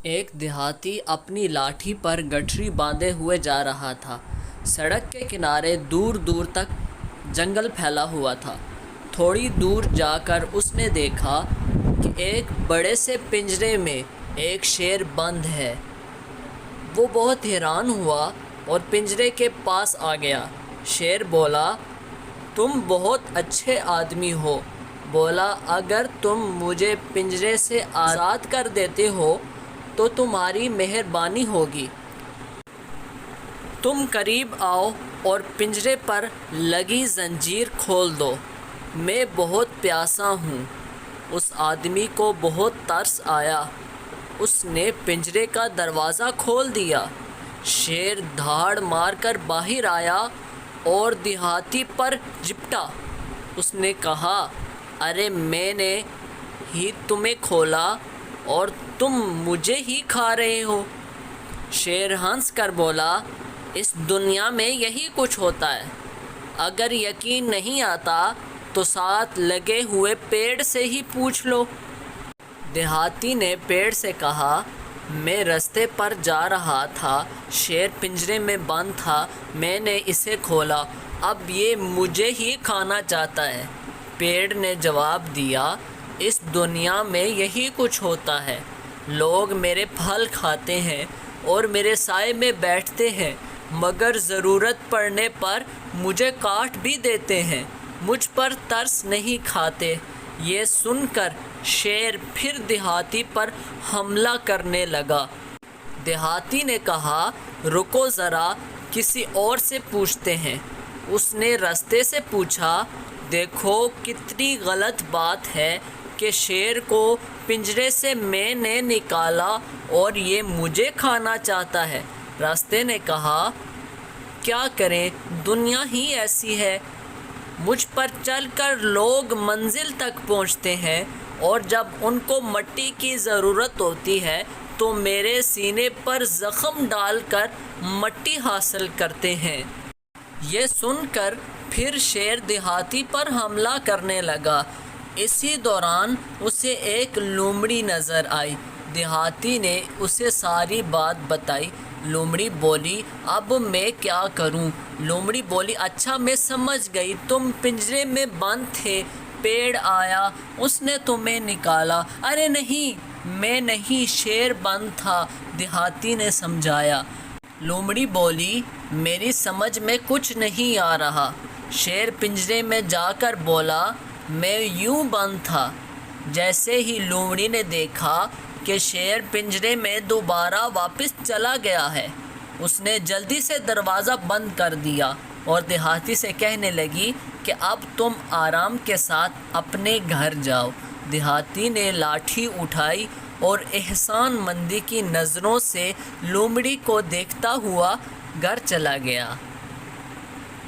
ایک دیہاتی اپنی لاٹھی پر گٹھری باندھے ہوئے جا رہا تھا۔ سڑک کے کنارے دور دور تک جنگل پھیلا ہوا تھا۔ تھوڑی دور جا کر اس نے دیکھا کہ ایک بڑے سے پنجرے میں ایک شیر بند ہے۔ وہ بہت حیران ہوا اور پنجرے کے پاس آ گیا۔ شیر بولا، تم بہت اچھے آدمی ہو۔ بولا، اگر تم مجھے پنجرے سے آزاد کر دیتے ہو تو تمہاری مہربانی ہوگی۔ تم قریب آؤ اور پنجرے پر لگی زنجیر کھول دو۔ میں بہت پیاسا ہوں۔ اس آدمی کو بہت ترس آیا۔ اس نے پنجرے کا دروازہ کھول دیا۔ شیر دھاڑ مار کر باہر آیا اور دیہاتی پر جپٹا۔ اس نے کہا، ارے میں نے ہی تمہیں کھولا اور تم مجھے ہی کھا رہے ہو۔ شیر ہنس کر بولا، اس دنیا میں یہی کچھ ہوتا ہے۔ اگر یقین نہیں آتا تو ساتھ لگے ہوئے پیڑ سے ہی پوچھ لو۔ دیہاتی نے پیڑ سے کہا، میں رستے پر جا رہا تھا، شیر پنجرے میں بند تھا، میں نے اسے کھولا، اب یہ مجھے ہی کھانا چاہتا ہے۔ پیڑ نے جواب دیا، اس دنیا میں یہی کچھ ہوتا ہے۔ لوگ میرے پھل کھاتے ہیں اور میرے سائے میں بیٹھتے ہیں، مگر ضرورت پڑنے پر مجھے کاٹ بھی دیتے ہیں، مجھ پر ترس نہیں کھاتے۔ یہ سن کر شیر پھر دیہاتی پر حملہ کرنے لگا۔ دیہاتی نے کہا، رکو ذرا، کسی اور سے پوچھتے ہیں۔ اس نے رستے سے پوچھا، دیکھو کتنی غلط بات ہے کہ شیر کو پنجرے سے میں نے نکالا اور یہ مجھے کھانا چاہتا ہے۔ راستے نے کہا، کیا کریں، دنیا ہی ایسی ہے۔ مجھ پر چل کر لوگ منزل تک پہنچتے ہیں اور جب ان کو مٹی کی ضرورت ہوتی ہے تو میرے سینے پر زخم ڈال کر مٹی حاصل کرتے ہیں۔ یہ سن کر پھر شیر دیہاتی پر حملہ کرنے لگا۔ اسی دوران اسے ایک لومڑی نظر آئی۔ دیہاتی نے اسے ساری بات بتائی۔ لومڑی بولی، اب میں کیا کروں؟ لومڑی بولی، اچھا میں سمجھ گئی، تم پنجرے میں بند تھے، پیڑ آیا، اس نے تمہیں نکالا۔ ارے نہیں، میں نہیں، شیر بند تھا، دیہاتی نے سمجھایا۔ لومڑی بولی، میری سمجھ میں کچھ نہیں آ رہا۔ شیر پنجرے میں جا کر بولا، میں یوں بند تھا۔ جیسے ہی لومڑی نے دیکھا کہ شیر پنجرے میں دوبارہ واپس چلا گیا ہے، اس نے جلدی سے دروازہ بند کر دیا اور دیہاتی سے کہنے لگی کہ اب تم آرام کے ساتھ اپنے گھر جاؤ۔ دیہاتی نے لاٹھی اٹھائی اور احسان مندی کی نظروں سے لومڑی کو دیکھتا ہوا گھر چلا گیا۔